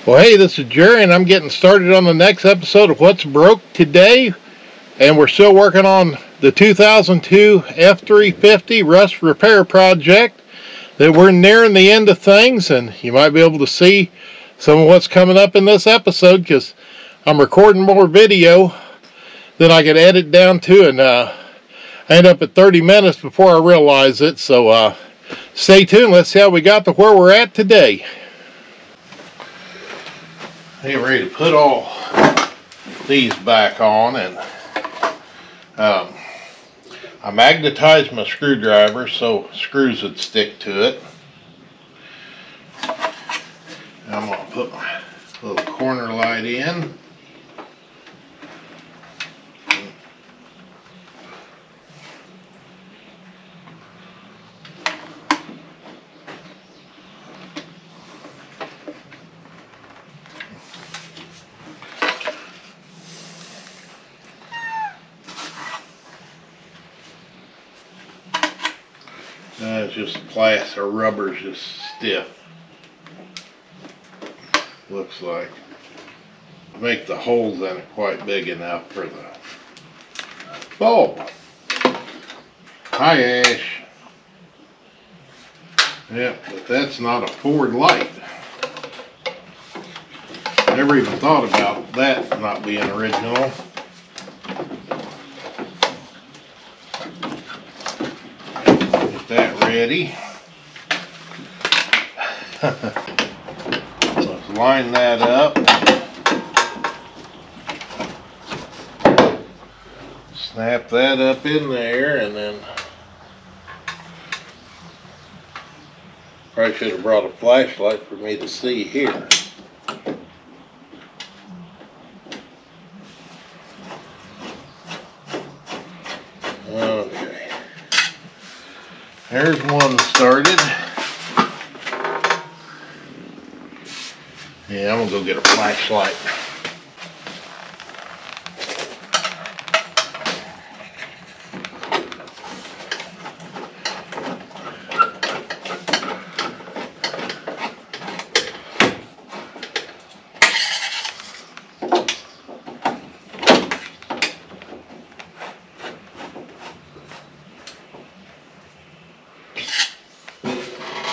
Well, hey, this is Jerry, and I'm getting started on the next episode of What's Broke Today. And we're still working on the 2002 F350 rust repair project. That we're nearing the end of things, and you might be able to see some of what's coming up in this episode because I'm recording more video than I could edit down to, and I end up at 30 minutes before I realize it. So stay tuned. Let's see how we got to where we're at today. Get ready to put all these back on, and I magnetized my screwdriver so screws would stick to it. I'm going to put my little corner light in. It's just plastic, or rubber's just stiff. Looks like. Make the holes in it quite big enough for the bulb. Hi, Ash. Yep, but that's not a Ford light. Never even thought about that not being original. That ready. Let's line that up. Snap that up in there, and then probably should have brought a flashlight for me to see here. Okay. There's one started. Yeah, I'm gonna go get a flashlight.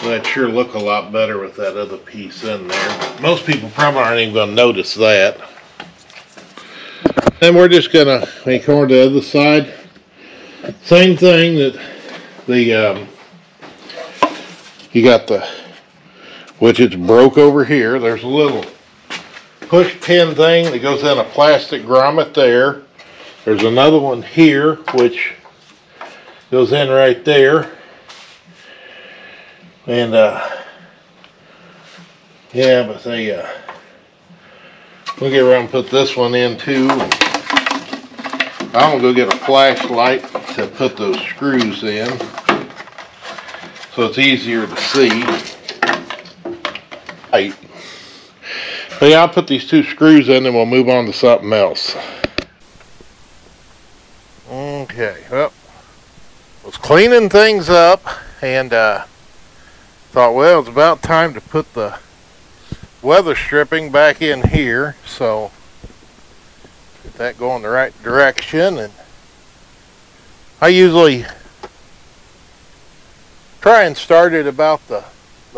That sure look a lot better with that other piece in there. Most people probably aren't even going to notice that. And we're just going to make over the other side. Same thing that the you got the, which it's broke over here. There's a little push pin thing that goes in a plastic grommet there. There's another one here which goes in right there. And yeah, but they we'll get around and put this one in too. I'm gonna go get a flashlight to put those screws in so it's easier to see. Right. But yeah, I'll put these two screws in and we'll move on to something else. Okay, well, was cleaning things up, and thought, well, it's about time to put the weather stripping back in here, so get that going the right direction. And I usually try and start it about the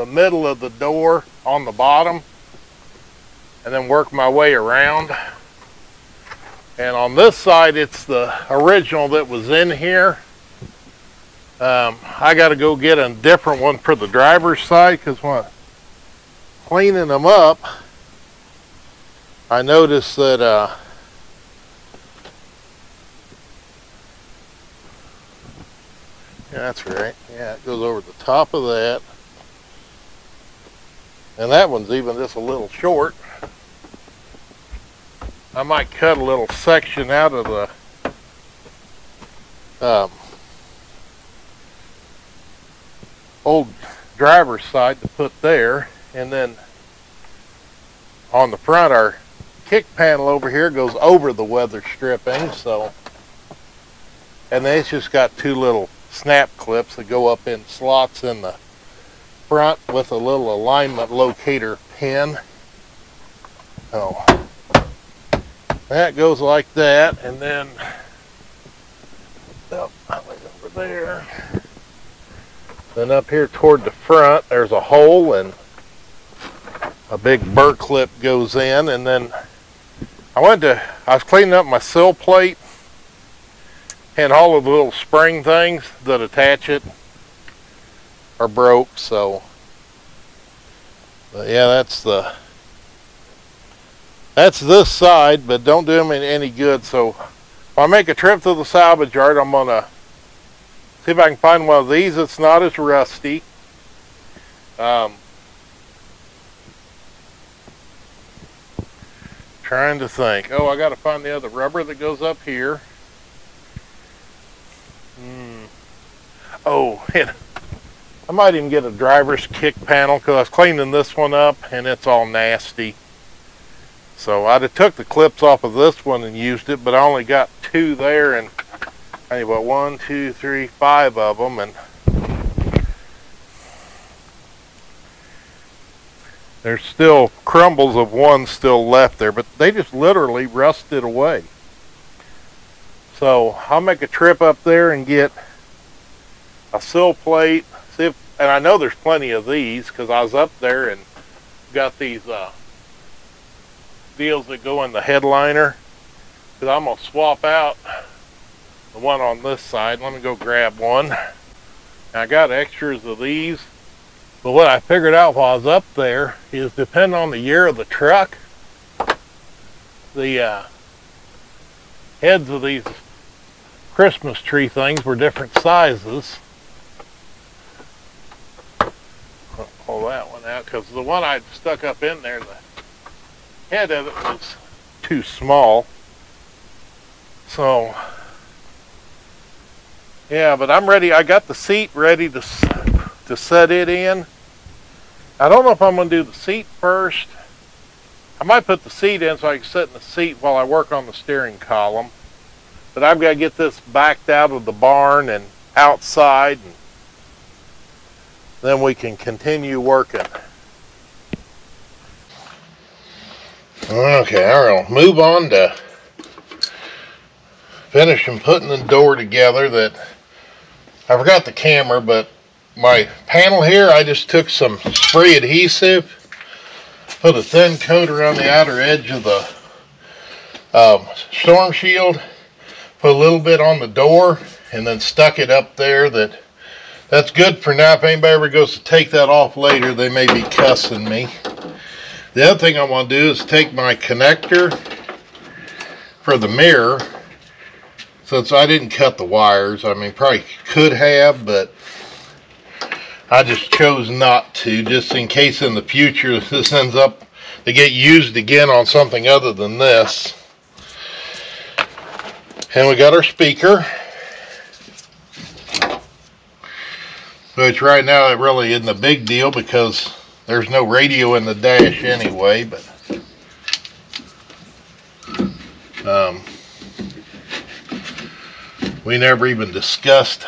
middle of the door on the bottom and then work my way around. And on this side, it's the original that was in here. I got to go get a different one for the driver's side, because when cleaning them up, I noticed that yeah, that's right. Yeah, it goes over the top of that, and that one's even just a little short. I might cut a little section out of the old driver's side to put there, and then on the front, our kick panel over here goes over the weather stripping, so, and then it's just got two little snap clips that go up in slots in the front with a little alignment locator pin. So that goes like that, and then up over there. Then up here toward the front, there's a hole and a big burr clip goes in, and then I was cleaning up my sill plate and all of the little spring things that attach it are broke, so but yeah, that's this side, but don't do them any good. So if I make a trip to the salvage yard, I'm gonna see if I can find one of these that's not as rusty. Trying to think. Oh, I gotta find the other rubber that goes up here. Oh, and I might even get a driver's kick panel, because I was cleaning this one up and it's all nasty. So I'd have took the clips off of this one and used it, but I only got 2 there, and I need, what, 1, 2, 3, 5 of them, and there's still crumbles of one still left there, but they just literally rusted away. So I'll make a trip up there and get a sill plate, see if, and I know there's plenty of these because I was up there and got these deals that go in the headliner, because I'm going to swap out the one on this side. Let me go grab one. And I got extras of these, but what I figured out while I was up there is, depending on the year of the truck, the heads of these Christmas tree things were different sizes. I'll pull that one out, because the one I stuck up in there, the head of it was too small. So yeah, but I'm ready. I got the seat ready to set it in. I don't know if I'm going to do the seat first. I might put the seat in so I can sit in the seat while I work on the steering column. But I've got to get this backed out of the barn and outside, and then we can continue working. Okay, I'll move on to finishing putting the door together. That I forgot the camera, but my panel here, I just took some spray adhesive, put a thin coat around the outer edge of the storm shield, put a little bit on the door, and then stuck it up there. That's good for now. If anybody ever goes to take that off later, they may be cussing me. The other thing I want to do is take my connector for the mirror, since I didn't cut the wires. I mean, probably could have, but I just chose not to, just in case in the future this ends up to get used again on something other than this. And we got our speaker, which right now it really isn't a big deal because there's no radio in the dash anyway, but we never even discussed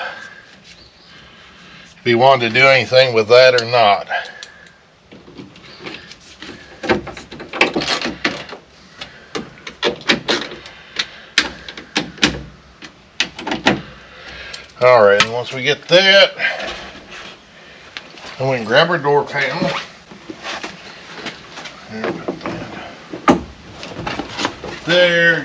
if we wanted to do anything with that or not. Alright, and once we get that, then we can grab our door panel. There.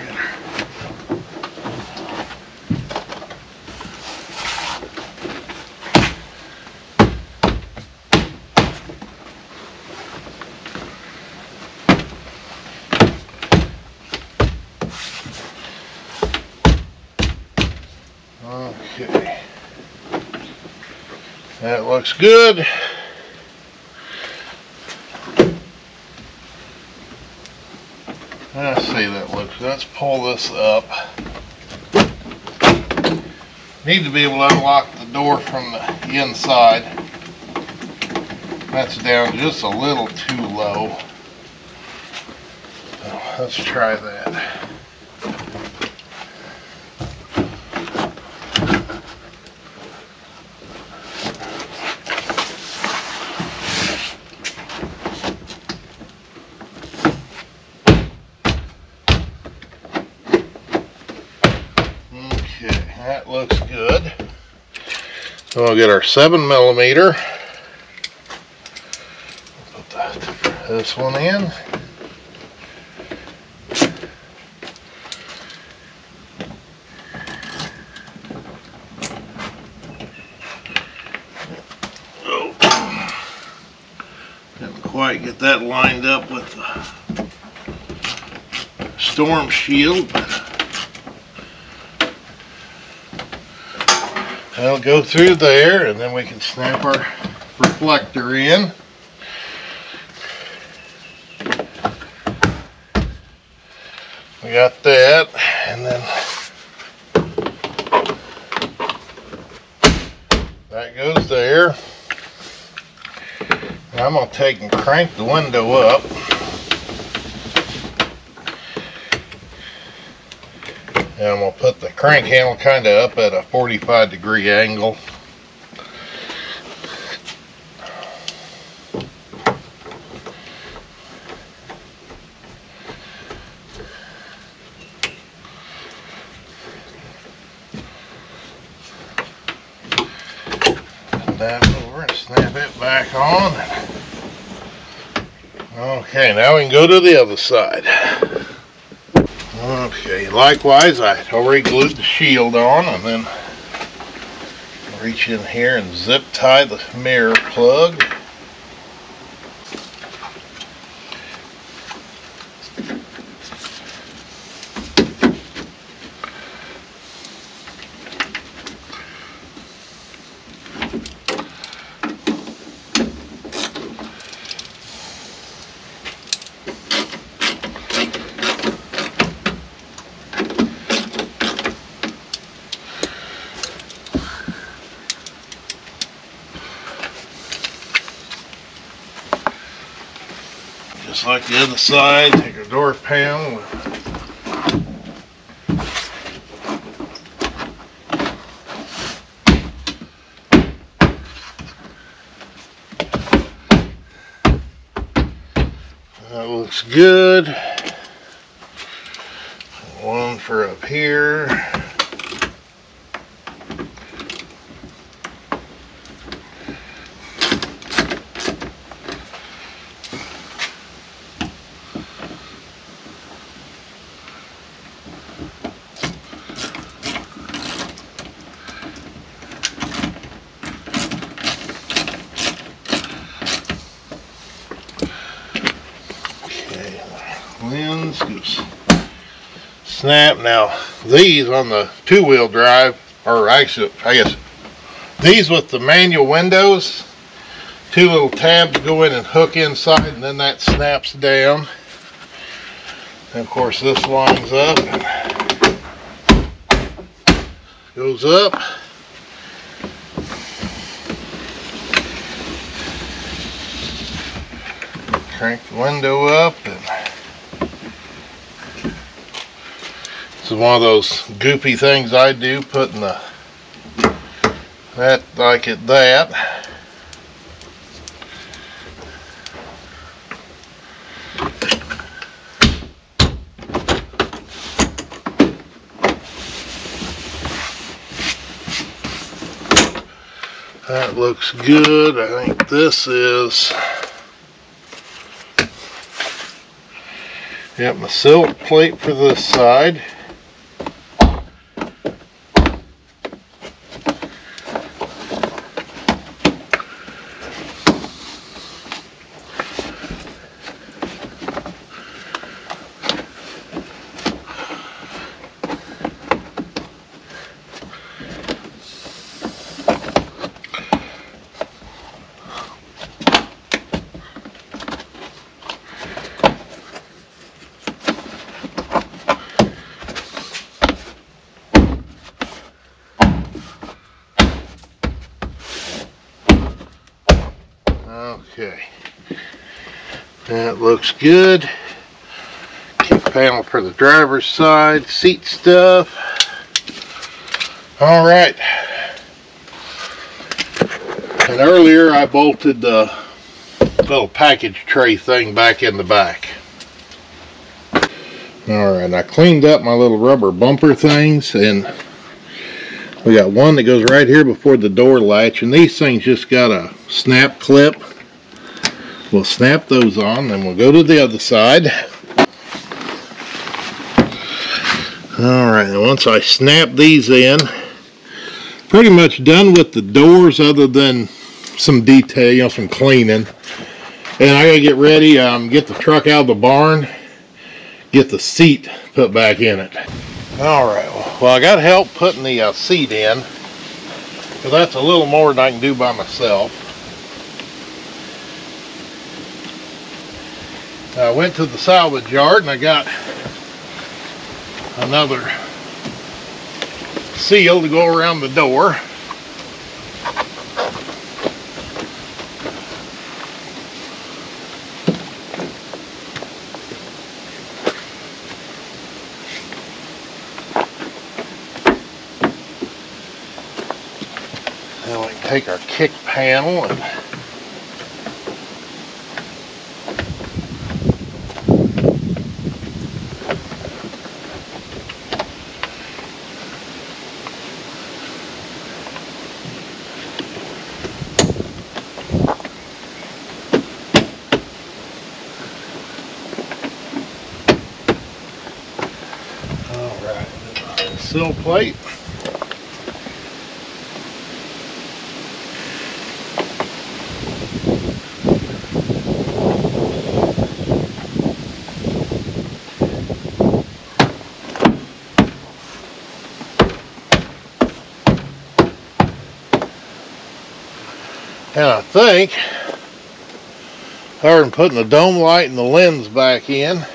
Okay. That looks good. Let's see, that looks good. Let's pull this up. Need to be able to unlock the door from the inside. That's down just a little too low. So let's try that. That looks good. So we'll get our 7mm. Put this one in. Didn't quite get that lined up with the storm shield, but that'll go through there, and then we can snap our reflector in. We got that, and then that goes there. And I'm going to take and crank the window up. And I'm going to put the crank handle kind of up at a 45-degree angle. That over and snap it back on. Okay, now we can go to the other side. Okay, likewise, I already glued the shield on, and then reach in here and zip tie the mirror plug. Just like the other side, take our door panel. That looks good. One for up here. Lens goes snap. Now these on the two-wheel drive, or actually I guess these with the manual windows, two little tabs go in and hook inside, and then that snaps down, and of course this lines up and goes up. Crank the window up, and this is one of those goopy things I do, putting the that like it that. That looks good. I think this is, yep, my silk plate for this side. Okay, that looks good. Key panel for the driver's side, seat stuff. All right, and earlier I bolted the little package tray thing back in the back. All right, I cleaned up my little rubber bumper things, and We got one that goes right here before the door latch, and these things just got a snap clip. We'll snap those on, and we'll go to the other side. Alright, once I snap these in, pretty much done with the doors other than some detail, you know, some cleaning. And I gotta get ready, get the truck out of the barn, get the seat put back in it. Alright, well I got help putting the seat in, because that's a little more than I can do by myself. I went to the salvage yard and I got another seal to go around the door. Then we can take our kick panel and sill plate. And I think, other than putting the dome light and the lens back in,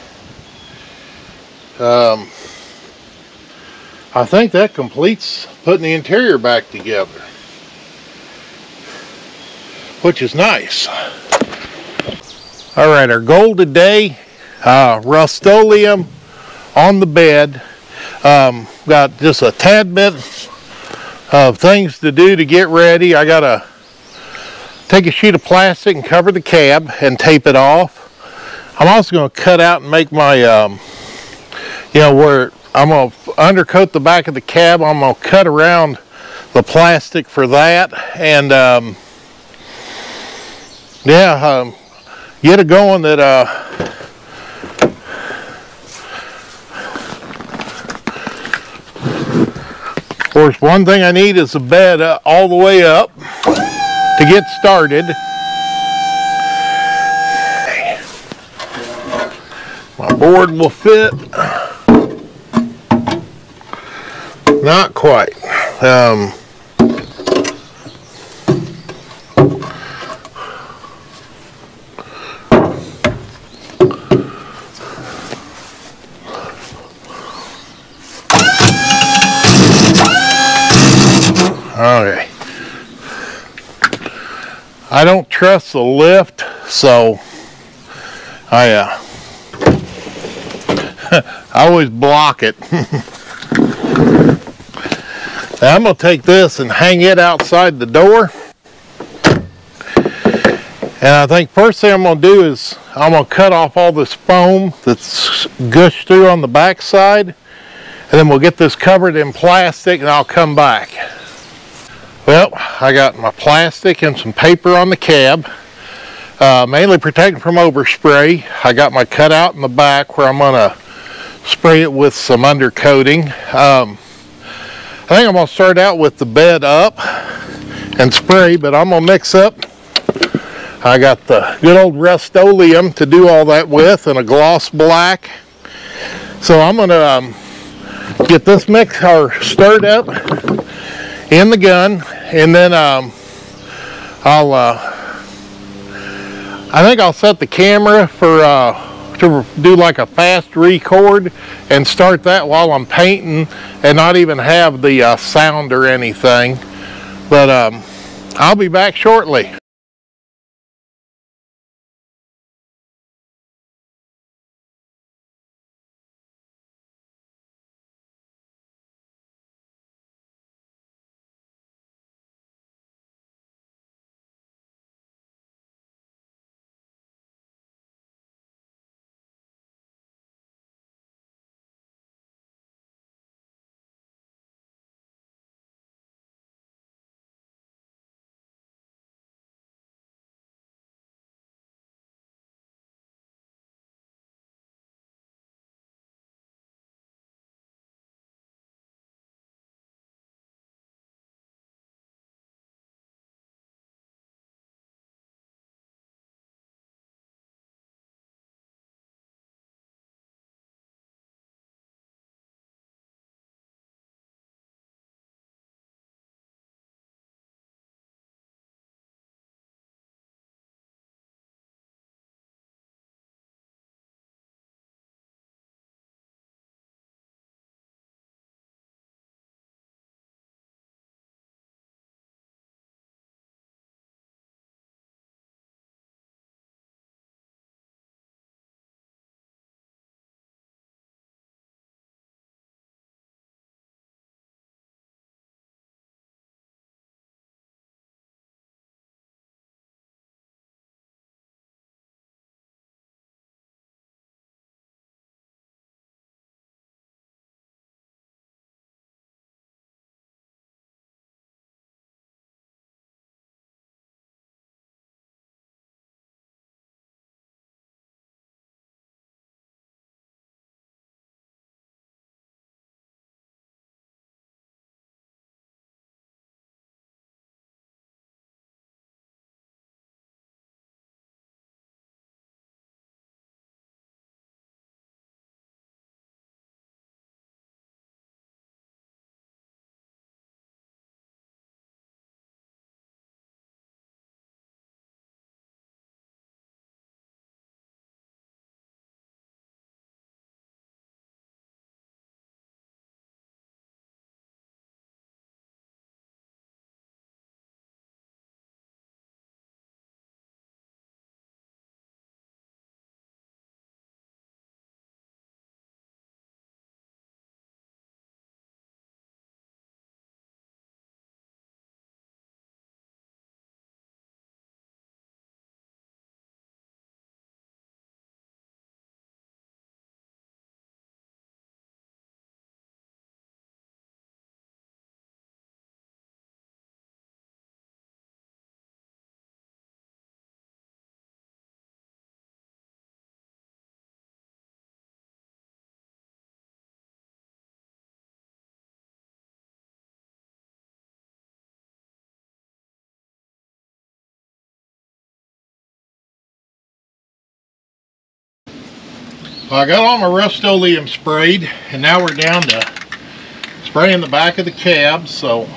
I think that completes putting the interior back together, which is nice. Alright, our goal today, Rust-Oleum on the bed. Got just a tad bit of things to do to get ready. I gotta take a sheet of plastic and cover the cab and tape it off. I'm also going to cut out and make my, you know, where I'm going to undercoat the back of the cab. I'm going to cut around the plastic for that, and yeah, get it going. That of course, one thing I need is the bed all the way up to get started. My board will fit. Not quite. Okay. I don't trust the lift, so I always block it. Now I'm going to take this and hang it outside the door. And I think first thing I'm going to do is I'm going to cut off all this foam that's gushed through on the back side. And then we'll get this covered in plastic and I'll come back. Well, I got my plastic and some paper on the cab. Mainly protecting from overspray. I got my cutout in the back where I'm going to spray it with some undercoating. I think I'm going to start out with the bed up and spray, but I'm going to mix up. I got the good old Rust-Oleum to do all that with, and a gloss black. So I'm going to get this mix or stirred up in the gun, and then I think I'll set the camera for to do like a fast record and start that while I'm painting and not even have the sound or anything. But I'll be back shortly. Well, I got all my Rust-Oleum sprayed, and now we're down to spraying the back of the cab. So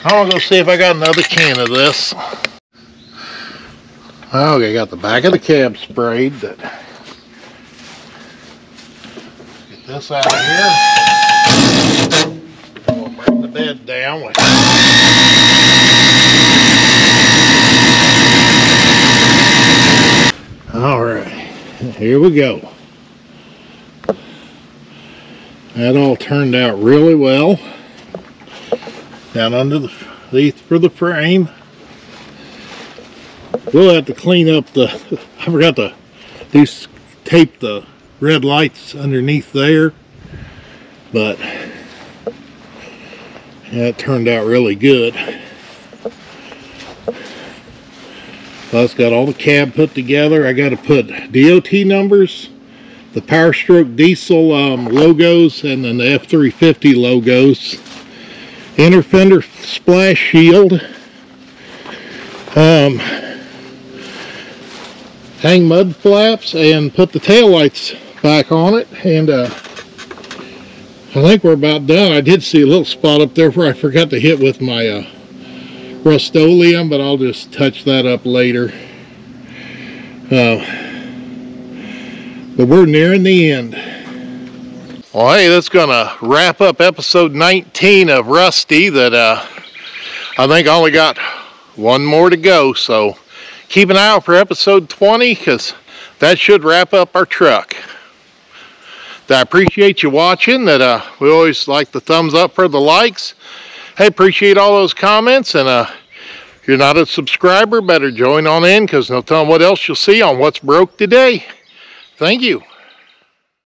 I'm gonna go see if I got another can of this. Okay, got the back of the cab sprayed. Get this out of here. We'll bring the bed down. All right, here we go. That all turned out really well. Down underneath for the frame. We'll have to clean up the, I forgot to tape the red lights underneath there, but yeah, it turned out really good. Plus got all the cab put together. I got to put DOT numbers, the Power Stroke Diesel logos, and then the F350 logos. Inner fender splash shield, hang mud flaps, and put the tail lights back on it. And I think we're about done. I did see a little spot up there where I forgot to hit with my Rust-Oleum, but I'll just touch that up later. But we're nearing the end. Well, hey, that's gonna wrap up episode 19 of Rusty. That I think I only got one more to go, so keep an eye out for episode 20, because that should wrap up our truck. I appreciate you watching. That we always like the thumbs up for the likes. Hey, appreciate all those comments, and if you're not a subscriber, better join on in, because no telling what else you'll see on What's Broke Today. Thank you.